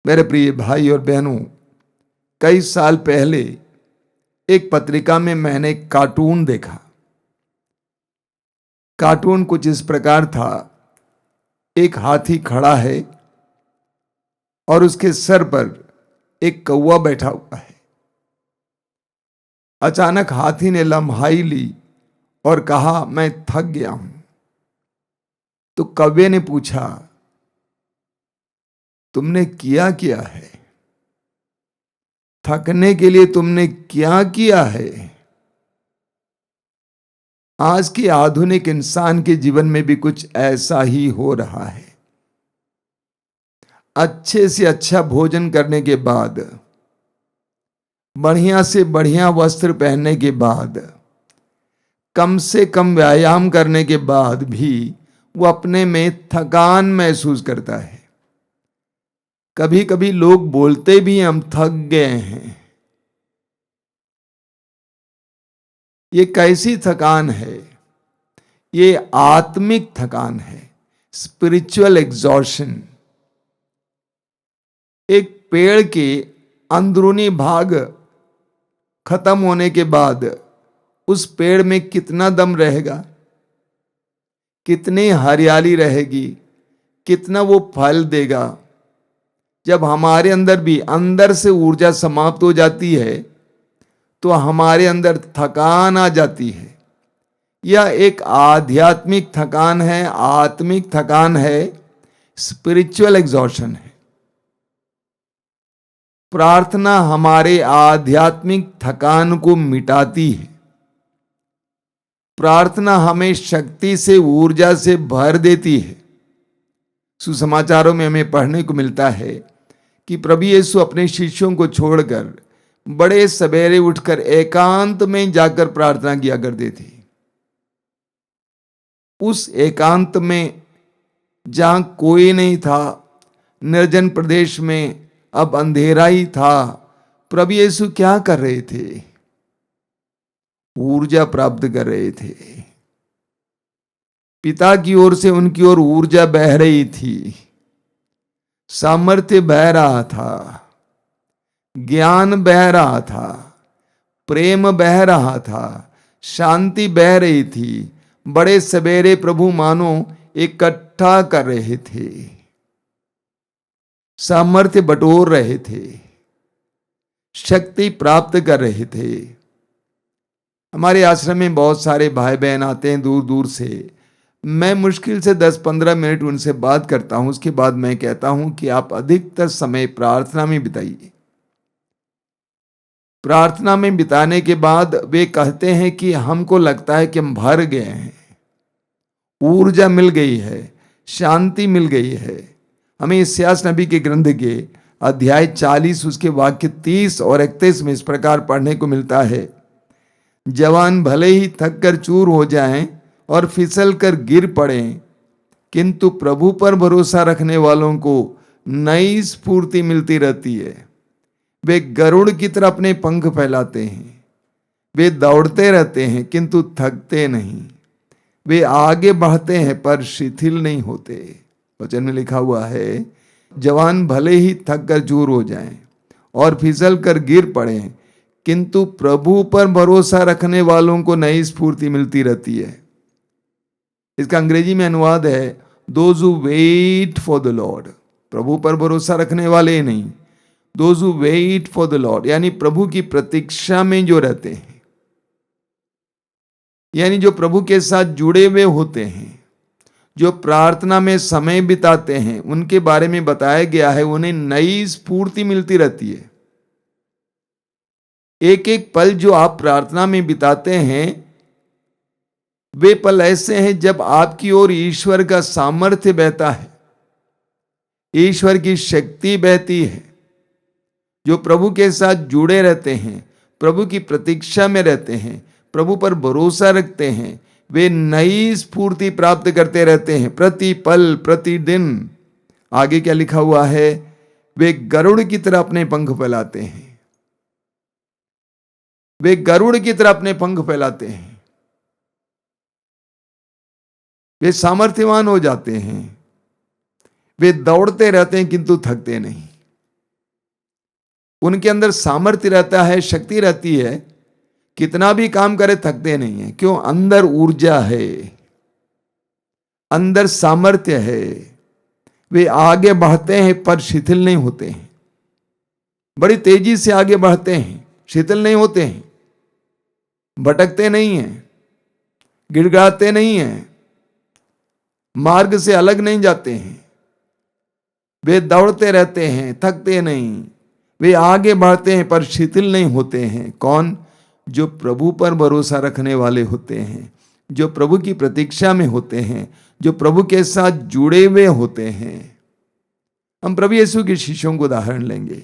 मेरे प्रिय भाई और बहनों, कई साल पहले एक पत्रिका में मैंने एक कार्टून देखा। कार्टून कुछ इस प्रकार था, एक हाथी खड़ा है और उसके सर पर एक कौवा बैठा हुआ है। अचानक हाथी ने लम्हाई ली और कहा, मैं थक गया हूं। तो कौवे ने पूछा, तुमने किया क्या है? थकने के लिए तुमने क्या किया है? आज के आधुनिक इंसान के जीवन में भी कुछ ऐसा ही हो रहा है। अच्छे से अच्छा भोजन करने के बाद, बढ़िया से बढ़िया वस्त्र पहनने के बाद, कम से कम व्यायाम करने के बाद भी वो अपने में थकान महसूस करता है। कभी कभी लोग बोलते भी हम थक गए हैं। ये कैसी थकान है? ये आत्मिक थकान है, स्पिरिचुअल एग्जॉर्शन। एक पेड़ के अंदरूनी भाग खत्म होने के बाद उस पेड़ में कितना दम रहेगा, कितनी हरियाली रहेगी, कितना वो फल देगा। जब हमारे अंदर भी अंदर से ऊर्जा समाप्त हो जाती है तो हमारे अंदर थकान आ जाती है। यह एक आध्यात्मिक थकान है, आत्मिक थकान है, स्पिरिचुअल एग्जॉर्शन है। प्रार्थना हमारे आध्यात्मिक थकान को मिटाती है। प्रार्थना हमें शक्ति से, ऊर्जा से भर देती है। सुसमाचारों में हमें पढ़ने को मिलता है कि प्रभु यीशु अपने शिष्यों को छोड़कर बड़े सवेरे उठकर एकांत में जाकर प्रार्थना किया करते थे। उस एकांत में जहां कोई नहीं था, निर्जन प्रदेश में, अब अंधेरा ही था, प्रभु यीशु क्या कर रहे थे? ऊर्जा प्राप्त कर रहे थे। पिता की ओर से उनकी ओर ऊर्जा बह रही थी, सामर्थ्य बह रहा था, ज्ञान बह रहा था, प्रेम बह रहा था, शांति बह रही थी। बड़े सवेरे प्रभु मानो इकट्ठा कर रहे थे, सामर्थ्य बटोर रहे थे, शक्ति प्राप्त कर रहे थे। हमारे आश्रम में बहुत सारे भाई बहन आते हैं दूर दूर से। मैं मुश्किल से 10-15 मिनट उनसे बात करता हूं। उसके बाद मैं कहता हूं कि आप अधिकतर समय प्रार्थना में बिताइए। प्रार्थना में बिताने के बाद वे कहते हैं कि हमको लगता है कि हम भर गए हैं, ऊर्जा मिल गई है, शांति मिल गई है। हमें इस्यास नबी के ग्रंथ के अध्याय 40 उसके वाक्य 30 और 31 में इस प्रकार पढ़ने को मिलता है, जवान भले ही थक कर चूर हो जाएं और फिसल कर गिर पड़ें, किंतु प्रभु पर भरोसा रखने वालों को नई स्फूर्ति मिलती रहती है। वे गरुड़ की तरह अपने पंख फैलाते हैं, वे दौड़ते रहते हैं किंतु थकते नहीं, वे आगे बढ़ते हैं पर शिथिल नहीं होते। वचन में लिखा हुआ है, जवान भले ही थक कर चूर हो जाएं और फिसल कर गिर पड़ें, किंतु प्रभु पर भरोसा रखने वालों को नई स्फूर्ति मिलती रहती है। इसका अंग्रेजी में अनुवाद है, those who wait for the lord. प्रभु पर भरोसा रखने वाले नहीं, those who wait for the lord, यानी प्रभु की प्रतीक्षा में जो रहते हैं, यानी जो प्रभु के साथ जुड़े हुए होते हैं, जो प्रार्थना में समय बिताते हैं, उनके बारे में बताया गया है उन्हें नई स्फूर्ति मिलती रहती है। एक एक पल जो आप प्रार्थना में बिताते हैं, वे पल ऐसे हैं जब आपकी ओर ईश्वर का सामर्थ्य बहता है, ईश्वर की शक्ति बहती है। जो प्रभु के साथ जुड़े रहते हैं, प्रभु की प्रतीक्षा में रहते हैं, प्रभु पर भरोसा रखते हैं, वे नई स्फूर्ति प्राप्त करते रहते हैं प्रति पल, प्रति दिन। आगे क्या लिखा हुआ है, वे गरुड़ की तरह अपने पंख फैलाते हैं, वे गरुड़ की तरह अपने पंख फैलाते हैं, वे सामर्थ्यवान हो जाते हैं, वे दौड़ते रहते हैं किंतु थकते नहीं। उनके अंदर सामर्थ्य रहता है, शक्ति रहती है, कितना भी काम करे थकते नहीं है। क्यों? अंदर ऊर्जा है, अंदर सामर्थ्य है। वे आगे बढ़ते हैं पर शिथिल नहीं होते हैं, बड़ी तेजी से आगे बढ़ते हैं, शिथिल नहीं होते हैं, भटकते नहीं हैं, गिड़गिड़ाते नहीं हैं, मार्ग से अलग नहीं जाते हैं। वे दौड़ते रहते हैं, थकते नहीं। वे आगे बढ़ते हैं पर शिथिल नहीं होते हैं। कौन? जो प्रभु पर भरोसा रखने वाले होते हैं, जो प्रभु की प्रतीक्षा में होते हैं, जो प्रभु के साथ जुड़े हुए होते हैं। हम प्रभु यीशु के शिष्यों को उदाहरण लेंगे।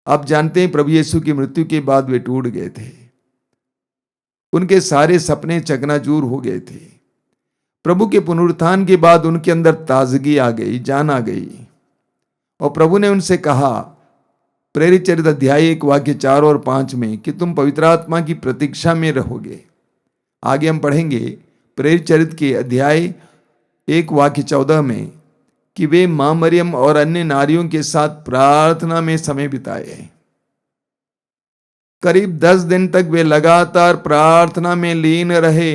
आप जानते हैं प्रभु यीशु की मृत्यु के बाद वे टूट गए थे, उनके सारे सपने चकनाचूर हो गए थे। प्रभु के पुनरुत्थान के बाद उनके अंदर ताजगी आ गई, जान आ गई, और प्रभु ने उनसे कहा प्रेरित चरित्र अध्याय 1 वाक्य 4 और 5 में कि तुम पवित्र आत्मा की प्रतीक्षा में रहोगे। आगे हम पढ़ेंगे प्रेरित चरित्र के अध्याय 1 वाक्य 14 में कि वे मां मरियम और अन्य नारियों के साथ प्रार्थना में समय बिताए। करीब 10 दिन तक वे लगातार प्रार्थना में लीन रहे,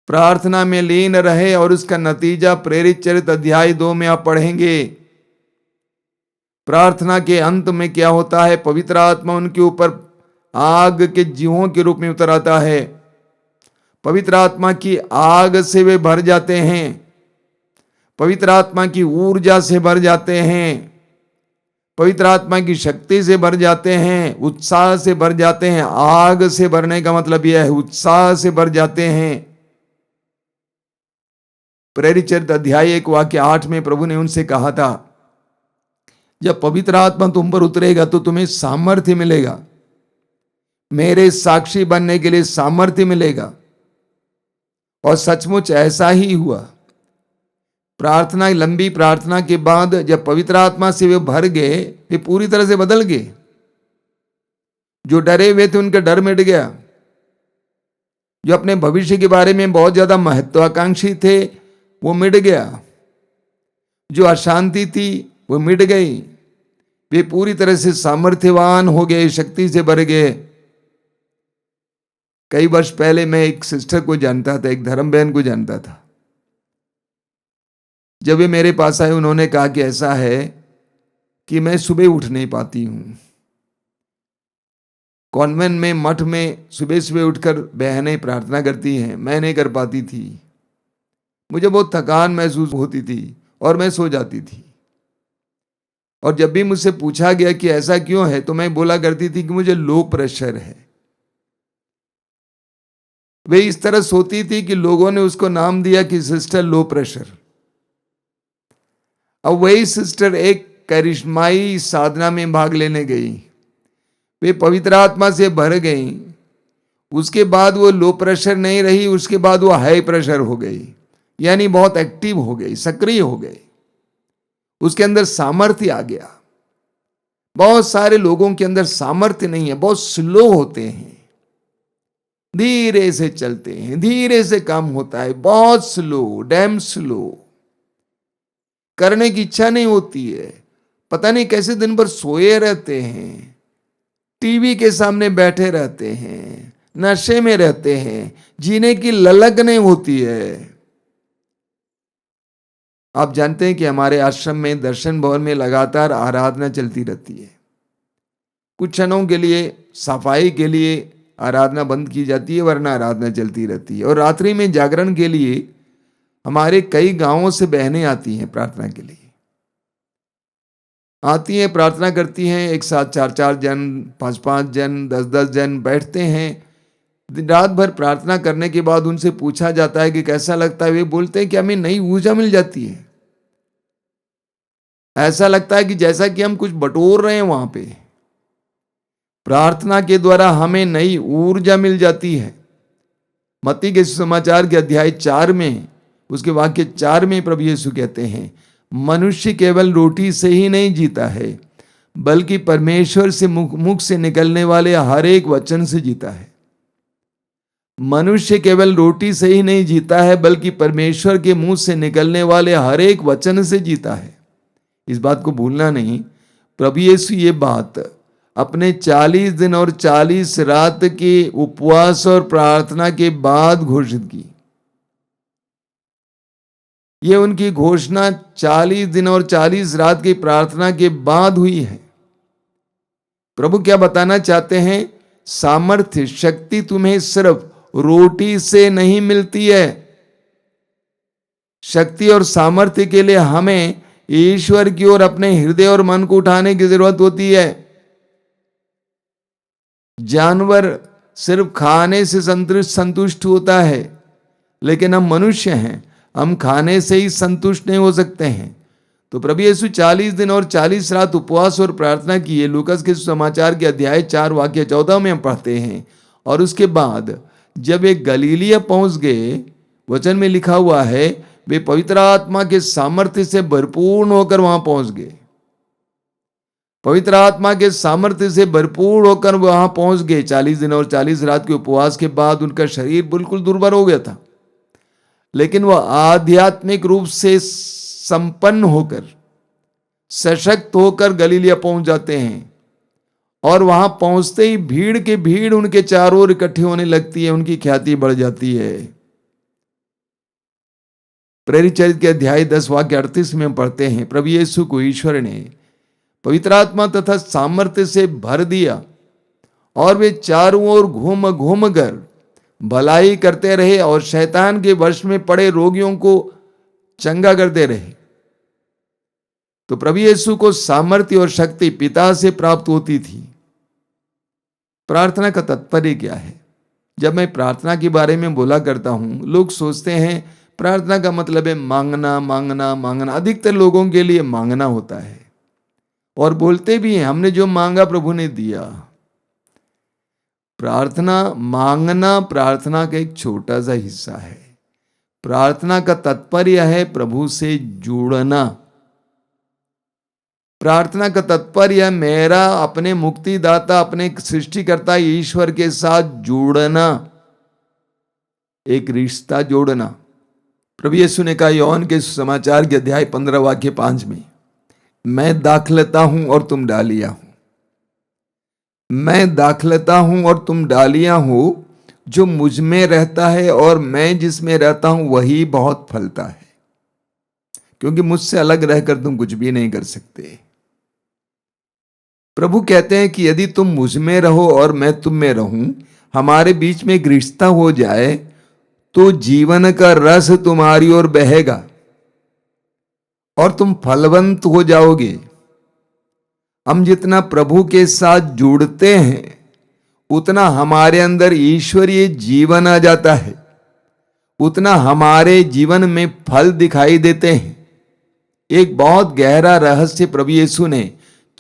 प्रार्थना में लीन रहे, और उसका नतीजा प्रेरित चरित्र अध्याय 2 में आप पढ़ेंगे। प्रार्थना के अंत में क्या होता है? पवित्र आत्मा उनके ऊपर आग के जीवों के रूप में उतर आता है। पवित्र आत्मा की आग से वे भर जाते हैं, पवित्र आत्मा की ऊर्जा से भर जाते हैं, पवित्र आत्मा की शक्ति से भर जाते हैं, उत्साह से भर जाते हैं। आग से भरने का मतलब यह है उत्साह से भर जाते हैं। प्रेरित चरित्र अध्याय 1 वाक्य 8 में प्रभु ने उनसे कहा था जब पवित्र आत्मा तुम पर उतरेगा तो तुम्हें सामर्थ्य मिलेगा, मेरे साक्षी बनने के लिए सामर्थ्य मिलेगा। और सचमुच ऐसा ही हुआ। प्रार्थना, लंबी प्रार्थना के बाद जब पवित्र आत्मा से वे भर गए, वे पूरी तरह से बदल गए। जो डरे हुए थे उनका डर मिट गया, जो अपने भविष्य के बारे में बहुत ज्यादा महत्वाकांक्षी थे वो मिट गया, जो अशांति थी वो मिट गई। वे पूरी तरह से सामर्थ्यवान हो गए, शक्ति से भर गए। कई वर्ष पहले मैं एक सिस्टर को जानता था, एक धर्म बहन को जानता था। जब वे मेरे पास आए उन्होंने कहा कि ऐसा है कि मैं सुबह उठ नहीं पाती हूं। कॉन्वेंट में, मठ में सुबह सुबह उठकर बहनें प्रार्थना करती हैं, मैं नहीं कर पाती थी। मुझे बहुत थकान महसूस होती थी और मैं सो जाती थी। और जब भी मुझसे पूछा गया कि ऐसा क्यों है तो मैं बोला करती थी कि मुझे लो प्रेशर है। वे इस तरह सोती थी कि लोगों ने उसको नाम दिया कि सिस्टर लो प्रेशर। अब वही सिस्टर एक करिश्माई साधना में भाग लेने गई, वे पवित्र आत्मा से भर गई। उसके बाद वो लो प्रेशर नहीं रही, उसके बाद वो हाई प्रेशर हो गई, यानी बहुत एक्टिव हो गई, सक्रिय हो गई। उसके अंदर सामर्थ्य आ गया। बहुत सारे लोगों के अंदर सामर्थ्य नहीं है, बहुत स्लो होते हैं, धीरे से चलते हैं, धीरे से काम होता है, बहुत स्लो, डैम स्लो। करने की इच्छा नहीं होती है, पता नहीं कैसे दिन भर सोए रहते हैं, टीवी के सामने बैठे रहते हैं, नशे में रहते हैं, जीने की ललक नहीं होती है। आप जानते हैं कि हमारे आश्रम में दर्शन भवन में लगातार आराधना चलती रहती है। कुछ क्षणों के लिए सफाई के लिए आराधना बंद की जाती है, वरना आराधना चलती रहती है। और रात्रि में जागरण के लिए हमारे कई गांवों से बहनें आती हैं, प्रार्थना के लिए आती हैं, प्रार्थना करती हैं। एक साथ 4-4 जन, 5-5 जन, 10-10 जन बैठते हैं। रात भर प्रार्थना करने के बाद उनसे पूछा जाता है कि कैसा लगता है। वे बोलते हैं कि हमें नई ऊर्जा मिल जाती है, ऐसा लगता है कि जैसा कि हम कुछ बटोर रहे हैं। वहां पे प्रार्थना के द्वारा हमें नई ऊर्जा मिल जाती है। मत्ती के समाचार के अध्याय 4 में, उसके वाक्य 4 में प्रभु यीशु कहते हैं, मनुष्य केवल रोटी से ही नहीं जीता है, बल्कि परमेश्वर से मुख से निकलने वाले हर एक वचन से जीता है। मनुष्य केवल रोटी से ही नहीं जीता है, बल्कि परमेश्वर के मुंह से निकलने वाले हर एक वचन से जीता है। इस बात को भूलना नहीं। प्रभु यीशु ये बात अपने 40 दिन और 40 रात के उपवास और प्रार्थना के बाद घोषित की। ये उनकी घोषणा 40 दिन और 40 रात की प्रार्थना के बाद हुई है। प्रभु क्या बताना चाहते हैं? सामर्थ्य, शक्ति तुम्हें सिर्फ रोटी से नहीं मिलती है। शक्ति और सामर्थ्य के लिए हमें ईश्वर की ओर अपने हृदय और मन को उठाने की जरूरत होती है। जानवर सिर्फ खाने से संतुष्ट होता है, लेकिन हम मनुष्य हैं, हम खाने से ही संतुष्ट नहीं हो सकते हैं। तो प्रभु यीशु 40 दिन और 40 रात उपवास और प्रार्थना किए। लूकास के समाचार के अध्याय 4 वाक्य 14 में हम पढ़ते हैं। और उसके बाद जब वे गलीलिया पहुंच गए, वचन में लिखा हुआ है वे पवित्र आत्मा के सामर्थ्य से भरपूर होकर वहां पहुंच गए। पवित्र आत्मा के सामर्थ्य से भरपूर होकर वहां पहुंच गए। 40 दिन और 40 रात के उपवास के बाद उनका शरीर बिल्कुल दुर्बल हो गया था, लेकिन वह आध्यात्मिक रूप से संपन्न होकर, सशक्त होकर गलीलिया पहुंच जाते हैं। और वहां पहुंचते ही भीड़ के भीड़ उनके चारों ओर इकट्ठी होने लगती है, उनकी ख्याति बढ़ जाती है। प्रेरित चरित्र के अध्याय 10 वाक्य 38 में पढ़ते हैं, प्रभु यीशु को ईश्वर ने पवित्र आत्मा तथा सामर्थ्य से भर दिया और वे चारों ओर घूम घूम कर भलाई करते रहे और शैतान के वश में पड़े रोगियों को चंगा करते रहे। तो प्रभु यीशु को सामर्थ्य और शक्ति पिता से प्राप्त होती थी। प्रार्थना का तात्पर्य क्या है? जब मैं प्रार्थना के बारे में बोला करता हूं, लोग सोचते हैं प्रार्थना का मतलब है मांगना मांगना मांगना। अधिकतर लोगों के लिए मांगना होता है और बोलते भी हैं हमने जो मांगा प्रभु ने दिया। प्रार्थना, मांगना प्रार्थना का एक छोटा सा हिस्सा है। प्रार्थना का तात्पर्य है प्रभु से जुड़ना। प्रार्थना का तात्पर्य मेरा अपने मुक्तिदाता, अपने सृष्टिकर्ता ईश्वर के साथ जुड़ना, एक रिश्ता जोड़ना। प्रभु यीशु ने कहा योहन के समाचार के अध्याय 15 वाक्य 5 में, मैं दाखलता हूं और तुम डालियां हो। मैं दाखलता हूं और तुम डालियां हो। जो मुझ में रहता है और मैं जिसमें रहता हूं वही बहुत फलता है, क्योंकि मुझसे अलग रहकर तुम कुछ भी नहीं कर सकते। प्रभु कहते हैं कि यदि तुम मुझ में रहो और मैं तुम में रहूं, हमारे बीच में एक रिश्ता हो जाए, तो जीवन का रस तुम्हारी ओर बहेगा और तुम फलवंत हो जाओगे। हम जितना प्रभु के साथ जुड़ते हैं उतना हमारे अंदर ईश्वरीय जीवन आ जाता है, उतना हमारे जीवन में फल दिखाई देते हैं। एक बहुत गहरा रहस्य प्रभु यीशु ने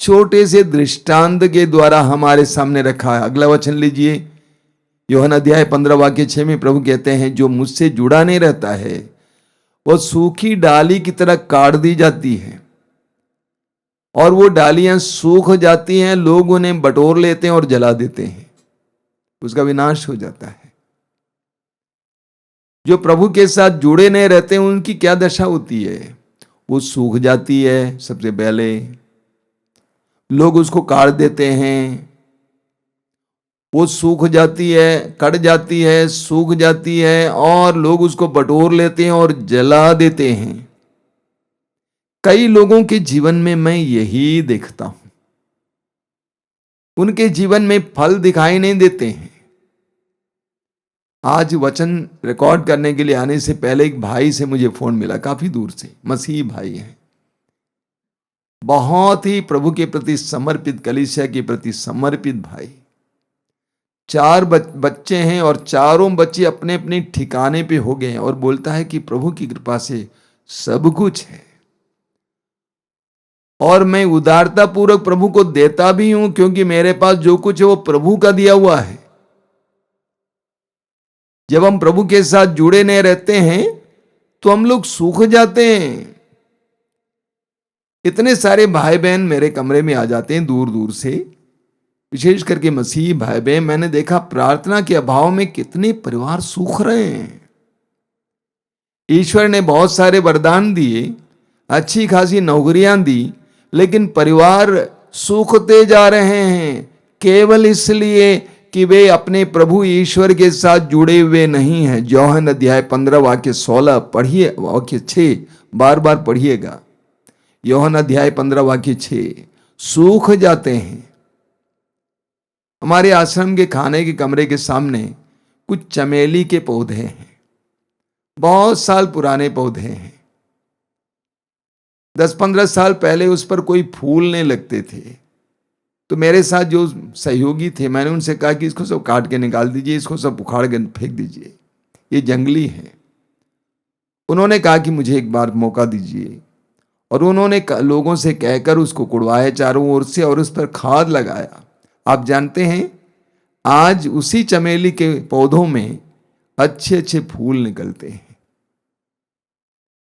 छोटे से दृष्टांत के द्वारा हमारे सामने रखा है। अगला वचन लीजिए, यूहन्ना अध्याय 15 वाक्य 6 में प्रभु कहते हैं जो मुझसे जुड़ा नहीं रहता है वो सूखी डाली की तरह काट दी जाती है और वो डालियां सूख जाती हैं, लोग उन्हें बटोर लेते हैं और जला देते हैं, उसका विनाश हो जाता है। जो प्रभु के साथ जुड़े नहीं रहते हैं उनकी क्या दशा होती है? वो सूख जाती है। सबसे पहले लोग उसको काट देते हैं, वो सूख जाती है, कट जाती है, सूख जाती है और लोग उसको बटोर लेते हैं और जला देते हैं। कई लोगों के जीवन में मैं यही देखता हूं, उनके जीवन में फल दिखाई नहीं देते हैं। आज वचन रिकॉर्ड करने के लिए आने से पहले एक भाई से मुझे फोन मिला, काफी दूर से, मसीही भाई हैं, बहुत ही प्रभु के प्रति समर्पित, कलीसिया के प्रति समर्पित भाई। 4 बच्चे हैं और चारों बच्चे अपने अपने ठिकाने पे हो गए हैं और बोलता है कि प्रभु की कृपा से सब कुछ है और मैं उदारता पूर्वक प्रभु को देता भी हूं, क्योंकि मेरे पास जो कुछ है वो प्रभु का दिया हुआ है। जब हम प्रभु के साथ जुड़े नहीं रहते हैं तो हम लोग सूख जाते हैं। इतने सारे भाई बहन मेरे कमरे में आ जाते हैं दूर दूर से, विशेष करके मसीही भाई बहन। मैंने देखा प्रार्थना के अभाव में कितने परिवार सूख रहे हैं। ईश्वर ने बहुत सारे वरदान दिए, अच्छी खासी नौकरियां दी, लेकिन परिवार सूखते जा रहे हैं, केवल इसलिए कि वे अपने प्रभु ईश्वर के साथ जुड़े हुए नहीं हैं। यूहन्ना अध्याय 15 वाक्य 16 पढ़िए, वाक्य 6 बार बार पढ़िएगा। यूहन्ना अध्याय 15 वाक्य 6, सूख जाते हैं। हमारे आश्रम के खाने के कमरे के सामने कुछ चमेली के पौधे हैं, बहुत साल पुराने पौधे हैं। 10-15 साल पहले उस पर कोई फूल नहीं लगते थे, तो मेरे साथ जो सहयोगी थे, मैंने उनसे कहा कि इसको सब काट के निकाल दीजिए, इसको सब उखाड़ के फेंक दीजिए, ये जंगली है। उन्होंने कहा कि मुझे एक बार मौका दीजिए, और उन्होंने लोगों से कहकर उसको कुड़वाया चारों ओर से और उस पर खाद लगाया। आप जानते हैं, आज उसी चमेली के पौधों में अच्छे अच्छे फूल निकलते हैं।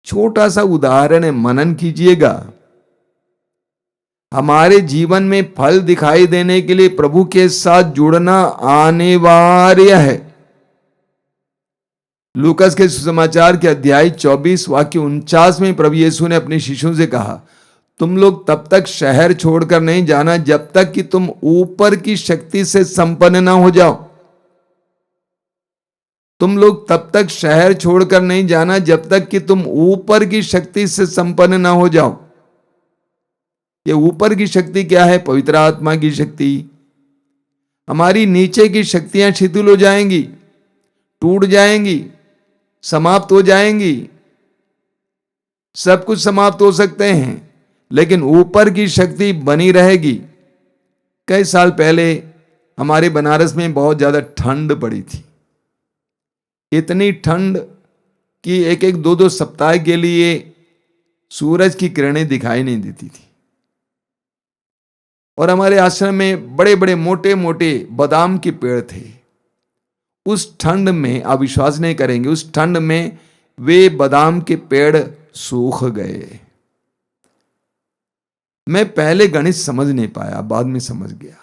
छोटा सा उदाहरण है, मनन कीजिएगा। हमारे जीवन में फल दिखाई देने के लिए प्रभु के साथ जुड़ना अनिवार्य है। लूकास के सुसमाचार के अध्याय 24 वाक्य 49 में प्रभु यीशु ने अपने शिष्यों से कहा, तुम लोग तब तक शहर छोड़कर नहीं जाना जब तक कि तुम ऊपर की शक्ति से संपन्न ना हो जाओ। तुम लोग तब तक शहर छोड़कर नहीं जाना जब तक कि तुम ऊपर की शक्ति से संपन्न ना हो जाओ। ये ऊपर की शक्ति क्या है? पवित्र आत्मा की शक्ति। हमारी नीचे की शक्तियां शिथिल हो जाएंगी, टूट जाएंगी, समाप्त हो जाएंगी। सब कुछ समाप्त हो सकते हैं, लेकिन ऊपर की शक्ति बनी रहेगी। कई साल पहले हमारे बनारस में बहुत ज्यादा ठंड पड़ी थी। इतनी ठंड कि एक एक दो दो सप्ताह के लिए सूरज की किरणें दिखाई नहीं देती थी। और हमारे आश्रम में बड़े बड़े मोटे मोटे बादाम के पेड़ थे। उस ठंड में आप विश्वास नहीं करेंगे, उस ठंड में वे बादाम के पेड़ सूख गए। मैं पहले गणित समझ नहीं पाया, बाद में समझ गया।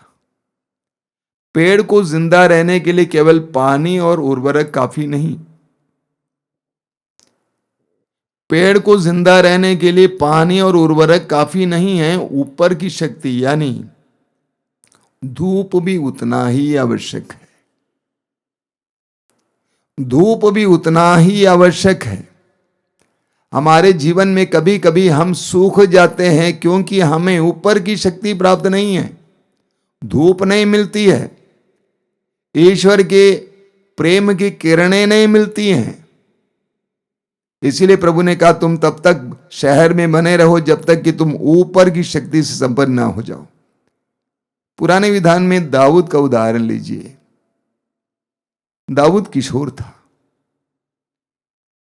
पेड़ को जिंदा रहने के लिए केवल पानी और उर्वरक काफी नहीं। पेड़ को जिंदा रहने के लिए पानी और उर्वरक काफी नहीं है, ऊपर की शक्ति यानी धूप भी उतना ही आवश्यक है। धूप भी उतना ही आवश्यक है। हमारे जीवन में कभी कभी हम सूख जाते हैं क्योंकि हमें ऊपर की शक्ति प्राप्त नहीं है, धूप नहीं मिलती है, ईश्वर के प्रेम की किरणें नहीं मिलती हैं। इसीलिए प्रभु ने कहा, तुम तब तक शहर में बने रहो जब तक कि तुम ऊपर की शक्ति से संपन्न ना हो जाओ। पुराने विधान में दाऊद का उदाहरण लीजिए। दाऊद किशोर था,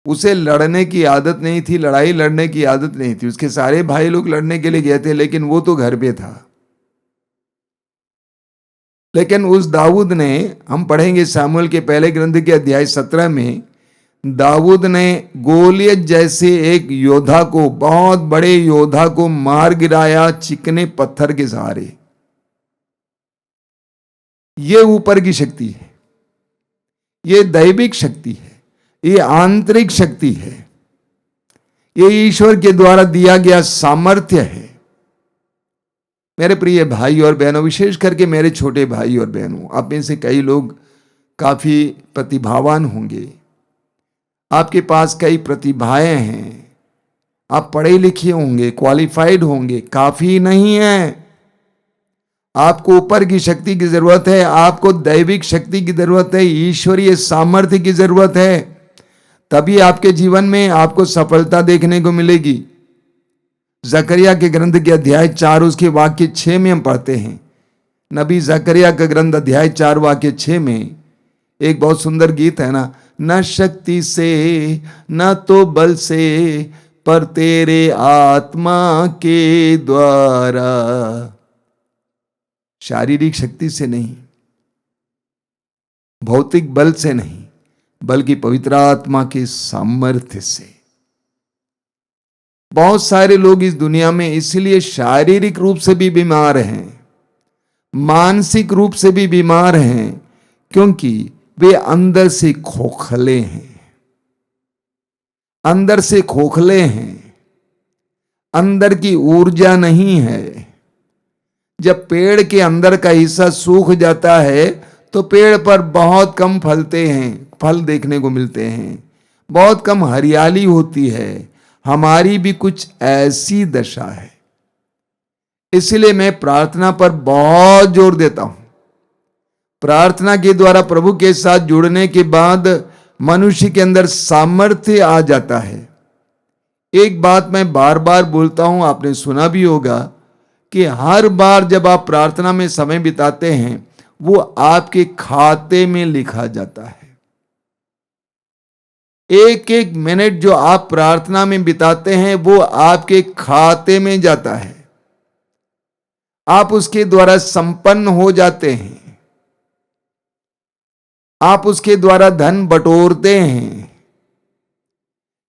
उसे लड़ने की आदत नहीं थी, लड़ाई लड़ने की आदत नहीं थी। उसके सारे भाई लोग लड़ने के लिए गए थे, लेकिन वो तो घर पे था। लेकिन उस दाऊद ने, हम पढ़ेंगे सामुएल के पहले ग्रंथ के अध्याय 17 में, दाऊद ने गोलियत जैसे एक योद्धा को, बहुत बड़े योद्धा को मार गिराया चिकने पत्थर के सहारे। ये ऊपर की शक्ति है, ये दैविक शक्ति है, ये आंतरिक शक्ति है, ये ईश्वर के द्वारा दिया गया सामर्थ्य है। मेरे प्रिय भाई और बहनों, विशेष करके मेरे छोटे भाई और बहनों, आप में से कई लोग काफी प्रतिभावान होंगे, आपके पास कई प्रतिभाएं हैं, आप पढ़े लिखे होंगे, क्वालिफाइड होंगे। काफी नहीं है। आपको ऊपर की शक्ति की जरूरत है, आपको दैविक शक्ति की जरूरत है, ईश्वरीय सामर्थ्य की जरूरत है। तभी आपके जीवन में आपको सफलता देखने को मिलेगी। जकरिया के ग्रंथ के अध्याय 4 उसके वाक्य 6 में हम पढ़ते हैं। नबी जकरिया का ग्रंथ अध्याय 4 वाक्य 6 में एक बहुत सुंदर गीत है ना, न शक्ति से न तो बल से पर तेरे आत्मा के द्वारा। शारीरिक शक्ति से नहीं, भौतिक बल से नहीं, बल्कि पवित्र आत्मा के सामर्थ्य से। बहुत सारे लोग इस दुनिया में इसलिए शारीरिक रूप से भी बीमार हैं, मानसिक रूप से भी बीमार हैं, क्योंकि वे अंदर से खोखले हैं। अंदर से खोखले हैं, अंदर की ऊर्जा नहीं है। जब पेड़ के अंदर का हिस्सा सूख जाता है तो पेड़ पर बहुत कम फलते हैं, फल देखने को मिलते हैं, बहुत कम हरियाली होती है। हमारी भी कुछ ऐसी दशा है। इसलिए मैं प्रार्थना पर बहुत जोर देता हूं। प्रार्थना के द्वारा प्रभु के साथ जुड़ने के बाद मनुष्य के अंदर सामर्थ्य आ जाता है। एक बात मैं बार बार बोलता हूं, आपने सुना भी होगा कि हर बार जब आप प्रार्थना में समय बिताते हैं वो आपके खाते में लिखा जाता है। एक एक मिनट जो आप प्रार्थना में बिताते हैं वो आपके खाते में जाता है। आप उसके द्वारा संपन्न हो जाते हैं, आप उसके द्वारा धन बटोरते हैं।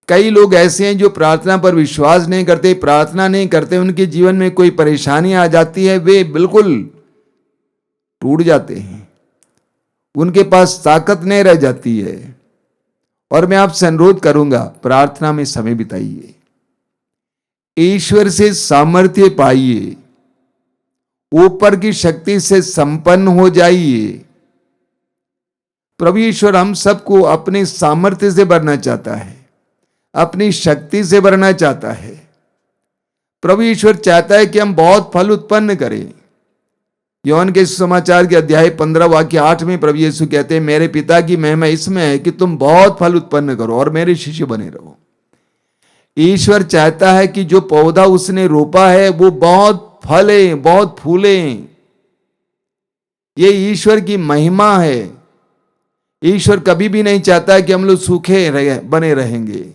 कई लोग ऐसे हैं जो प्रार्थना पर विश्वास नहीं करते, प्रार्थना नहीं करते, उनके जीवन में कोई परेशानी आ जाती है, वे बिल्कुल टूट जाते हैं, उनके पास ताकत नहीं रह जाती है। और मैं आपसे अनुरोध करूंगा, प्रार्थना में समय बिताइए, ईश्वर से सामर्थ्य पाइए, ऊपर की शक्ति से संपन्न हो जाइए। प्रभु ईश्वर हम सबको अपने सामर्थ्य से भरना चाहता है, अपनी शक्ति से भरना चाहता है। प्रभु ईश्वर चाहता है कि हम बहुत फल उत्पन्न करें। योहन के समाचार के अध्याय 15 वाक्य 8 में प्रभु यीशु कहते हैं, मेरे पिता की महिमा इसमें है कि तुम बहुत फल उत्पन्न करो और मेरे शिष्य बने रहो। ईश्वर चाहता है कि जो पौधा उसने रोपा है वो बहुत फले, बहुत फूले। ये ईश्वर की महिमा है। ईश्वर कभी भी नहीं चाहता है कि हम लोग सूखे बने रहेंगे।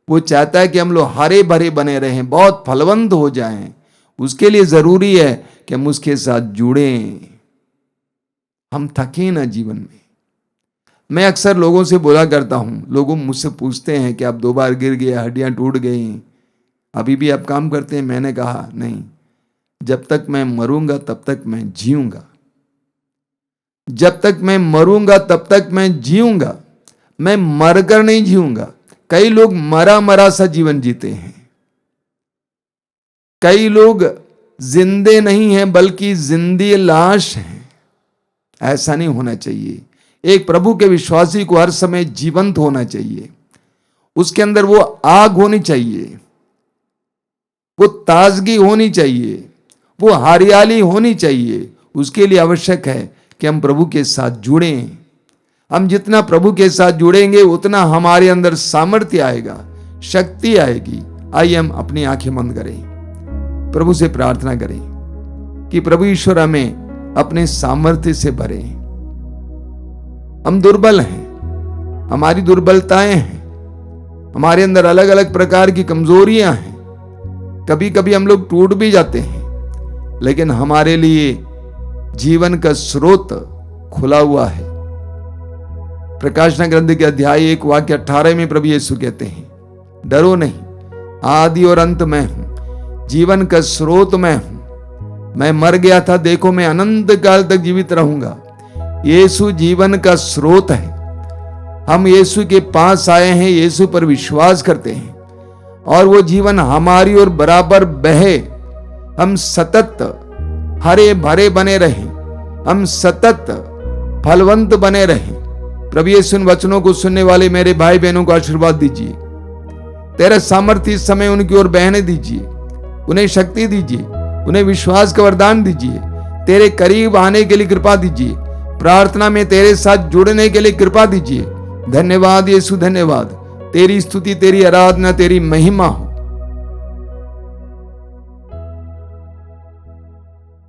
वो चाहता है कि हम लोग हरे भरे बने रहें, बहुत फलवंत हो जाएं। उसके लिए जरूरी है कि हम उसके साथ जुड़ें, हम थके ना जीवन में। मैं अक्सर लोगों से बोला करता हूं, लोग मुझसे पूछते हैं कि आप 2 बार गिर गए, हड्डियां टूट गई, अभी भी आप काम करते हैं? मैंने कहा नहीं, जब तक मैं मरूंगा तब तक मैं जीऊंगा, जब तक मैं मरूंगा तब तक मैं जीऊंगा, मैं मरकर नहीं जीऊंगा। कई लोग मरा मरा सा जीवन जीते हैं, कई लोग जिंदे नहीं हैं बल्कि जिंदी लाश हैं। ऐसा नहीं होना चाहिए। एक प्रभु के विश्वासी को हर समय जीवंत होना चाहिए, उसके अंदर वो आग होनी चाहिए, वो ताजगी होनी चाहिए, वो हरियाली होनी चाहिए। उसके लिए आवश्यक है कि हम प्रभु के साथ जुड़ें। हम जितना प्रभु के साथ जुड़ेंगे उतना हमारे अंदर सामर्थ्य आएगा, शक्ति आएगी। आइए हम अपनी आंखें बंद करें, प्रभु से प्रार्थना करें कि प्रभु ईश्वर हमें अपने सामर्थ्य से भरे। हम दुर्बल हैं, हमारी दुर्बलताएं हैं, हमारे अंदर अलग अलग प्रकार की कमजोरियां हैं। कभी कभी हम लोग टूट भी जाते हैं, लेकिन हमारे लिए जीवन का स्रोत खुला हुआ है। प्रकाशना ग्रंथ के अध्याय 1 वाक्य 18 में प्रभु यीशु कहते हैं, डरो नहीं, आदि और अंत मैं हूं, जीवन का स्रोत मैं हूं। मैं मर गया था, देखो मैं अनंत काल तक जीवित रहूंगा। यीशु जीवन का स्रोत है। हम यीशु के पास आए हैं, यीशु पर विश्वास करते हैं और वो जीवन हमारी ओर बराबर बहे। हम सतत हरे भरे बने रहें, हम सतत फलवंत बने रहें। प्रभु यीशु इन वचनों को सुनने वाले मेरे भाई बहनों को आशीर्वाद दीजिए। तेरा सामर्थ्य इस समय उनकी ओर बहने दीजिए, उन्हें शक्ति दीजिए, उन्हें विश्वास का वरदान दीजिए, तेरे करीब आने के लिए कृपा दीजिए, प्रार्थना में तेरे साथ जुड़ने के लिए कृपा दीजिए। धन्यवाद यीशु, धन्यवाद। तेरी स्तुति, तेरी आराधना, तेरी महिमा हो।